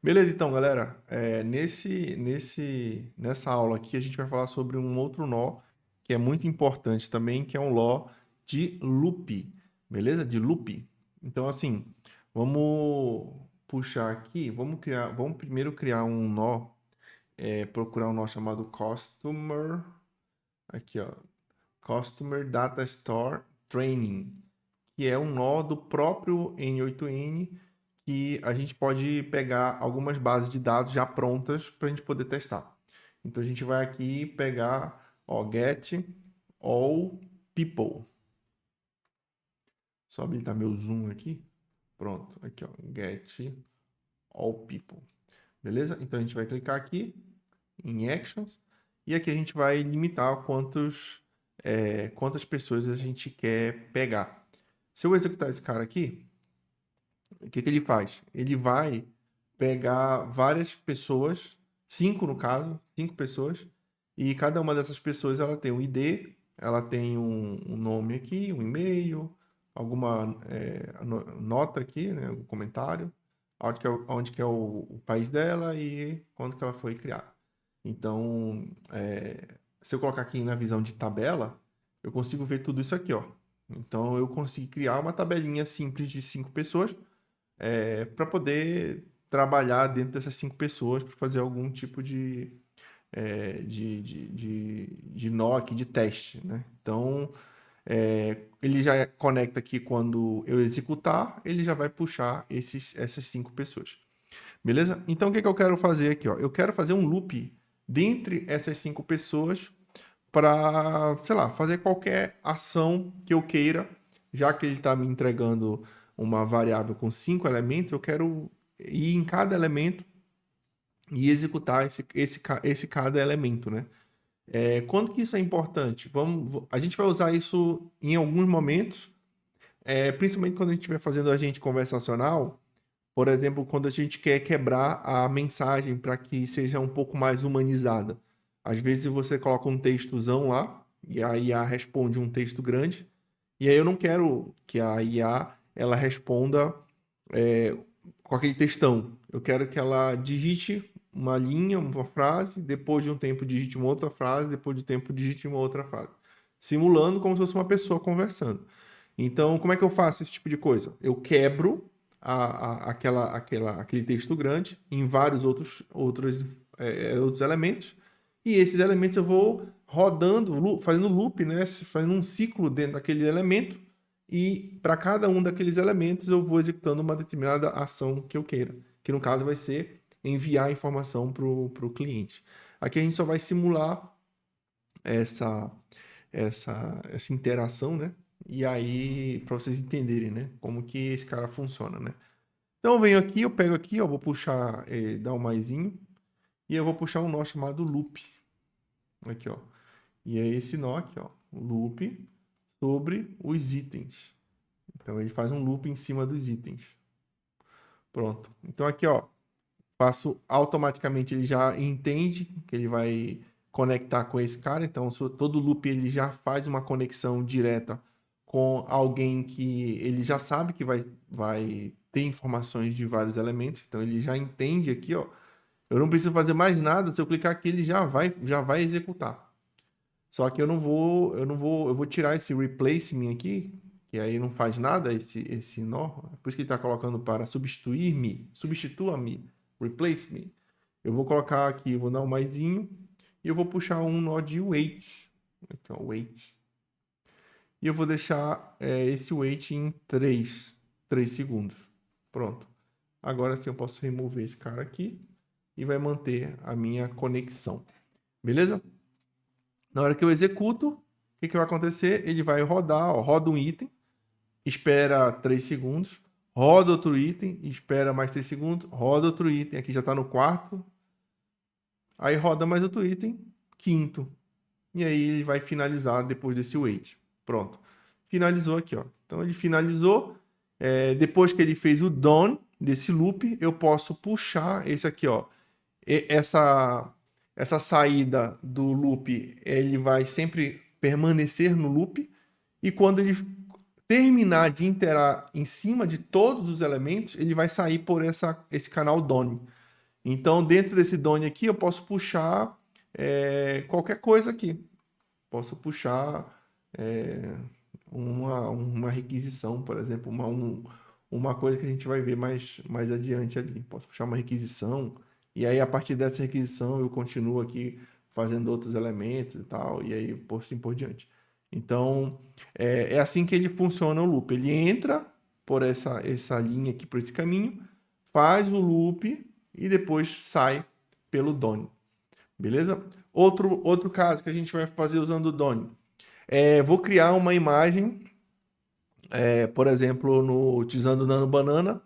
Beleza, então, galera. Nessa aula aqui a gente vai falar sobre um outro nó que é muito importante também, que é um nó de loop. Beleza? De loop. Então, assim, vamos puxar aqui, vamos primeiro criar um nó, procurar um nó chamado Customer, aqui, ó, Customer Data Store Training, que é um nó do próprio N8N que a gente pode pegar algumas bases de dados já prontas para a gente poder testar. Então a gente vai aqui pegar, ó, get all people. Só habilitar meu zoom aqui. Pronto, aqui ó, get all people. Beleza? Então a gente vai clicar aqui em actions e aqui a gente vai limitar quantas pessoas a gente quer pegar. Se eu executar esse cara aqui, o que ele faz? Ele vai pegar várias pessoas, 5 no caso, 5 pessoas, e cada uma dessas pessoas ela tem um ID, ela tem um nome aqui, um e-mail, alguma nota aqui, né, um comentário, onde que é o país dela e quando que ela foi criada. Então, se eu colocar aqui na visão de tabela, eu consigo ver tudo isso aqui, ó. Então, eu consigo criar uma tabelinha simples de 5 pessoas, para poder trabalhar dentro dessas 5 pessoas para fazer algum tipo de nó aqui, de teste, né? Então, ele já conecta aqui quando eu executar, ele já vai puxar essas 5 pessoas. Beleza? Então, o que eu quero fazer aqui? Ó? Eu quero fazer um loop dentre essas 5 pessoas para, sei lá, fazer qualquer ação que eu queira, já que ele está me entregando uma variável com 5 elementos, eu quero ir em cada elemento e executar esse cada elemento, né? Quando que isso é importante? A gente vai usar isso em alguns momentos, principalmente quando a gente estiver fazendo agente conversacional, por exemplo, quando a gente quer quebrar a mensagem para que seja um pouco mais humanizada. Às vezes você coloca um textozão lá e a IA responde um texto grande, e aí eu não quero que a IA ela responda é, com aquele textão. Eu quero que ela digite uma linha, uma frase, depois de um tempo digite uma outra frase, depois de um tempo digite uma outra frase, simulando como se fosse uma pessoa conversando. Então, como é que eu faço esse tipo de coisa? Eu quebro aquele texto grande em vários outros elementos, e esses elementos eu vou rodando, fazendo loop, né? Fazendo um ciclo dentro daquele elemento, e para cada um daqueles elementos eu vou executando uma determinada ação que eu queira, que no caso vai ser enviar a informação para o cliente. Aqui a gente só vai simular essa, essa interação, né? E aí, para vocês entenderem, né? Como que esse cara funciona, né? Então eu venho aqui, eu pego aqui, ó, vou puxar, dar um maisinho, e eu vou puxar um nó chamado loop. Aqui, ó. E é esse nó aqui, ó. Loop sobre os itens. Então ele faz um loop em cima dos itens. Pronto. Então aqui, ó, faço automaticamente, ele já entende que ele vai conectar com esse cara. Então todo loop ele já faz uma conexão direta com alguém que ele já sabe que vai ter informações de vários elementos. Então ele já entende aqui, ó. Eu não preciso fazer mais nada. Se eu clicar aqui, ele já vai executar. Só que eu vou tirar esse replace me aqui, que aí não faz nada esse nó. Por isso que ele está colocando para substituir-me, substitua-me, replace me. Eu vou colocar aqui, vou dar um maisinho e eu vou puxar um nó de wait. Aqui, ó, wait. E eu vou deixar esse wait em 3 segundos. Pronto. Agora sim eu posso remover esse cara aqui e vai manter a minha conexão. Beleza? Na hora que eu executo, o que vai acontecer? Ele vai rodar, ó, roda um item, espera 3 segundos, roda outro item, espera mais 3 segundos, roda outro item, aqui já está no quarto, aí roda mais outro item, quinto, e aí ele vai finalizar depois desse wait. Pronto. Finalizou aqui, ó. Então ele finalizou. Depois que ele fez o done desse loop, eu posso puxar esse aqui, ó. Essa saída do loop, ele vai sempre permanecer no loop, e quando ele terminar de interar em cima de todos os elementos, ele vai sair por esse canal done. Então, dentro desse done aqui, eu posso puxar qualquer coisa aqui. Posso puxar uma requisição, por exemplo, uma coisa que a gente vai ver mais adiante ali. Posso puxar uma requisição, e aí a partir dessa requisição eu continuo aqui fazendo outros elementos e tal, e aí por assim por diante. Então, é assim que ele funciona o loop. Ele entra por essa linha aqui, por esse caminho, faz o loop e depois sai pelo done. Beleza? Outro caso que a gente vai fazer usando o done. Vou criar uma imagem, por exemplo, utilizando o Nano Banana.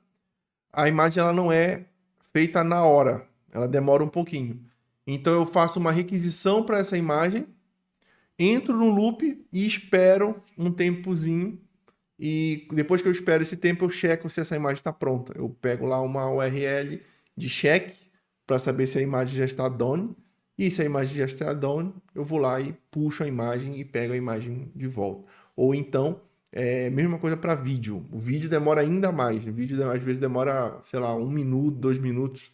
A imagem ela não é feita na hora, ela demora um pouquinho. Então eu faço uma requisição para essa imagem, entro no loop e espero um tempozinho. E depois que eu espero esse tempo, eu checo se essa imagem está pronta. Eu pego lá uma URL de check para saber se a imagem já está done. E se a imagem já está done, eu vou lá e puxo a imagem e pego a imagem de volta. Ou então, mesma coisa para vídeo. O vídeo demora ainda mais. O vídeo às vezes demora, sei lá, 1 minuto, 2 minutos.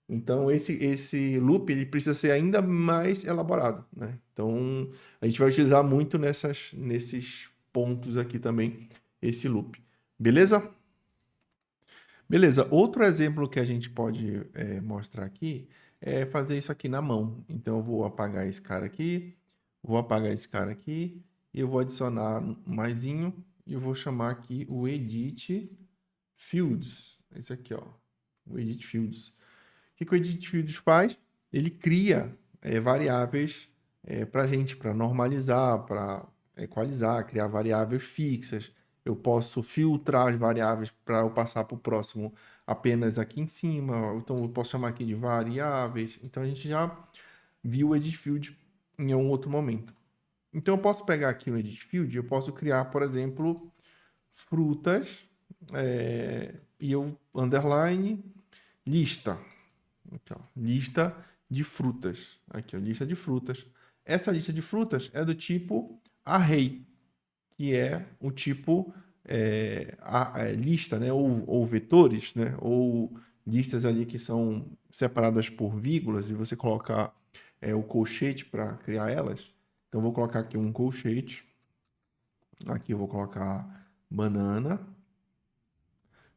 Então, esse loop ele precisa ser ainda mais elaborado, né? Então, a gente vai utilizar muito nesses pontos aqui também, esse loop. Beleza? Beleza. Outro exemplo que a gente pode mostrar aqui é fazer isso aqui na mão. Então, eu vou apagar esse cara aqui, vou apagar esse cara aqui, e eu vou adicionar maisinho, e eu vou chamar aqui o Edit Fields. Esse aqui, ó, o Edit Fields. O que o Edit Fields faz? Ele cria variáveis para a gente, para normalizar, para equalizar, criar variáveis fixas. Eu posso filtrar as variáveis para eu passar para o próximo apenas aqui em cima. Então, eu posso chamar aqui de variáveis. Então, a gente já viu o Edit Field em um outro momento. Então, eu posso pegar aqui o Edit Field e eu posso criar, por exemplo, frutas e eu underline lista. Aqui, ó, lista de frutas. Aqui, ó, lista de frutas. Essa lista de frutas é do tipo array, que é o tipo lista, né? Ou vetores, né? Ou listas ali que são separadas por vírgulas e você coloca o colchete para criar elas. Então, eu vou colocar aqui um colchete. Aqui eu vou colocar banana,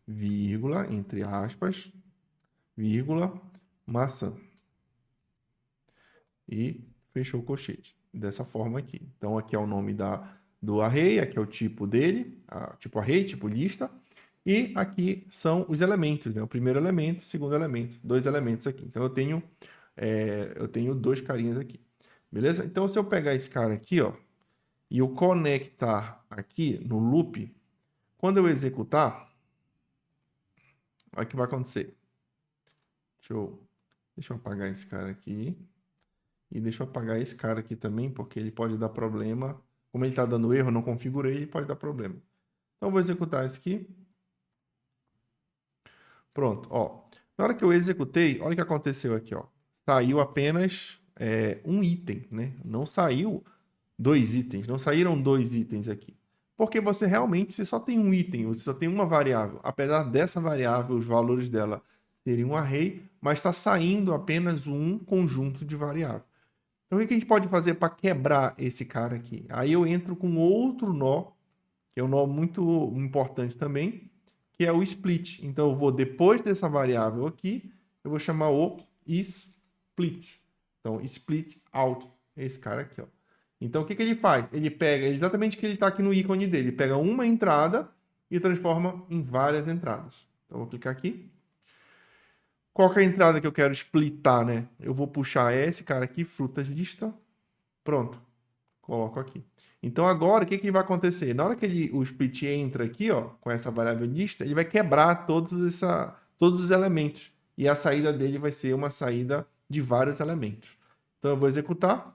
vírgula, entre aspas, vírgula, maçã. E fechou o colchete. Dessa forma aqui. Então, aqui é o nome do array, aqui é o tipo dele, tipo array, tipo lista. E aqui são os elementos, né? O primeiro elemento, o segundo elemento, 2 elementos aqui. Então, eu tenho 2 carinhas aqui. Beleza? Então, se eu pegar esse cara aqui, ó, e eu conectar aqui no loop, quando eu executar, olha o que vai acontecer. Deixa eu apagar esse cara aqui. E deixa eu apagar esse cara aqui também, porque ele pode dar problema. Como ele está dando erro, eu não configurei, ele pode dar problema. Então, eu vou executar isso aqui. Pronto, ó. Na hora que eu executei, olha o que aconteceu aqui, ó. Saiu apenas um item, né? Não saiu 2 itens, não saíram 2 itens aqui. Porque você só tem um item, você só tem uma variável. Apesar dessa variável, os valores dela serem um array, mas está saindo apenas um conjunto de variáveis. Então, o que a gente pode fazer para quebrar esse cara aqui? Aí eu entro com outro nó, que é um nó muito importante também, que é o split. Então, eu vou, depois dessa variável aqui, eu vou chamar o split. Então, split out, esse cara aqui, ó. Então, o que ele faz? Ele pega exatamente o que ele está aqui no ícone dele. Ele pega uma entrada e transforma em várias entradas. Então, eu vou clicar aqui. Qual que é a entrada que eu quero splitar, né? Eu vou puxar esse cara aqui, frutas lista. Pronto. Coloco aqui. Então, agora, o que vai acontecer? Na hora que o split entra aqui, ó, com essa variável lista, ele vai quebrar todos os elementos. E a saída dele vai ser uma saída de vários elementos. Então, eu vou executar.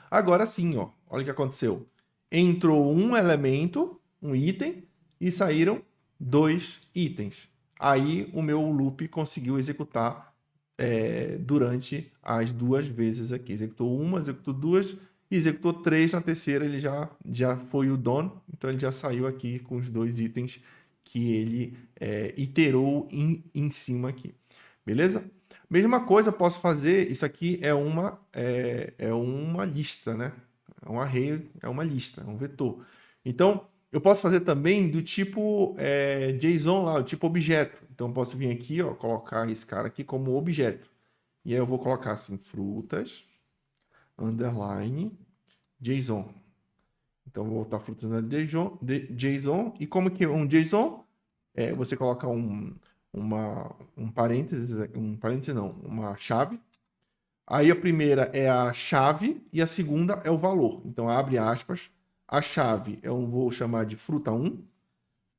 Agora sim, ó. Olha o que aconteceu. Entrou um elemento, um item, e saíram 2 itens. Aí o meu loop conseguiu executar durante as 2 vezes aqui. Executou uma, executou 2 e executou 3 na terceira. Ele já foi o done, então ele já saiu aqui com os 2 itens que ele iterou em cima aqui. Beleza? Mesma coisa eu posso fazer, isso aqui é uma lista, né? É um array, é uma lista, é um vetor. Então, eu posso fazer também do tipo JSON lá, o tipo objeto. Então, eu posso vir aqui, ó, colocar esse cara aqui como objeto. E aí eu vou colocar assim, frutas, underline, JSON. Então, vou botar frutas na JSON. E como que é um JSON? Você coloca um parênteses não, uma chave. Aí a primeira é a chave e a segunda é o valor. Então, abre aspas. A chave eu vou chamar de fruta 1,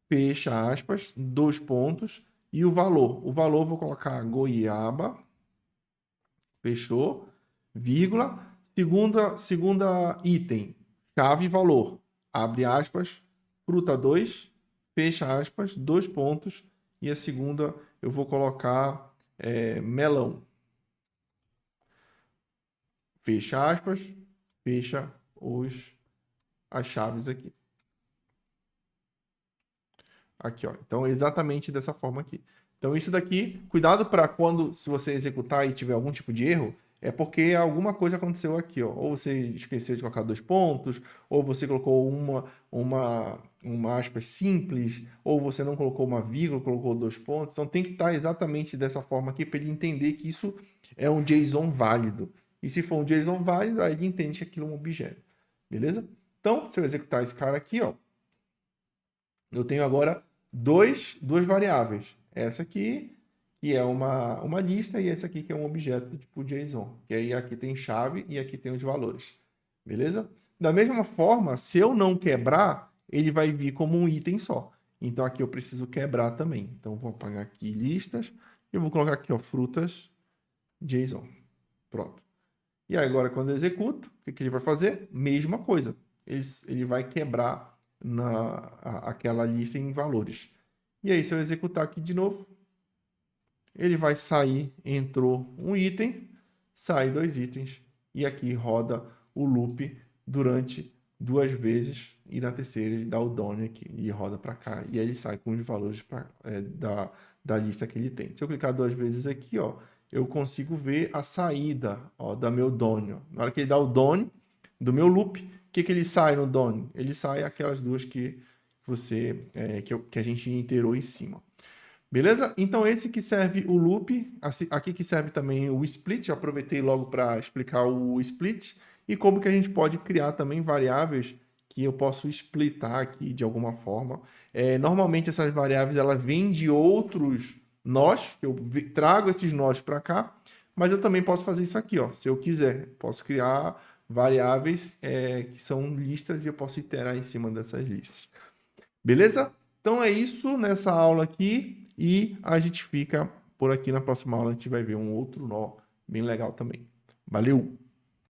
fecha aspas, 2 pontos. E o valor? O valor eu vou colocar goiaba, fechou, vírgula. Segunda item, chave e valor. Abre aspas, fruta 2, fecha aspas, 2 pontos. E a segunda eu vou colocar melão. Fecha aspas, fecha as chaves aqui. Aqui, ó. Então, é exatamente dessa forma aqui. Então, isso daqui, cuidado para quando, se você executar e tiver algum tipo de erro, é porque alguma coisa aconteceu aqui, ó. Ou você esqueceu de colocar 2 pontos, ou você colocou uma aspas simples, ou você não colocou uma vírgula, colocou 2 pontos. Então, tem que estar exatamente dessa forma aqui para ele entender que isso é um JSON válido. E se for um JSON válido, aí ele entende que aquilo é um objeto. Beleza? Então, se eu executar esse cara aqui, ó, eu tenho agora duas variáveis. Essa aqui, que é uma lista, e essa aqui, que é um objeto tipo JSON. Que aí aqui tem chave e aqui tem os valores. Beleza? Da mesma forma, se eu não quebrar, ele vai vir como um item só. Então, aqui eu preciso quebrar também. Então, vou apagar aqui listas. E vou colocar aqui, ó, frutas JSON. Pronto. E agora, quando eu executo, o que ele vai fazer? Mesma coisa. Ele vai quebrar aquela lista em valores. E aí, se eu executar aqui de novo, ele vai sair, entrou um item, sai 2 itens, e aqui roda o loop durante 2 vezes, e na terceira ele dá o done aqui, e roda para cá, e aí ele sai com os valores da lista que ele tem. Se eu clicar 2 vezes aqui, ó, eu consigo ver a saída, ó, da meu done. Ó. Na hora que ele dá o done do meu loop, o que ele sai no done? Ele sai aquelas duas que que a gente iterou em cima. Beleza? Então, esse que serve o loop, aqui que serve também o split, eu aproveitei logo para explicar o split, e como que a gente pode criar também variáveis que eu posso splitar aqui de alguma forma. Normalmente essas variáveis elas vêm de outros nós, eu trago esses nós para cá, mas eu também posso fazer isso aqui, ó, se eu quiser. Posso criar variáveis que são listas e eu posso iterar em cima dessas listas. Beleza? Então é isso nessa aula aqui e a gente fica por aqui na próxima aula. A gente vai ver um outro nó bem legal também. Valeu!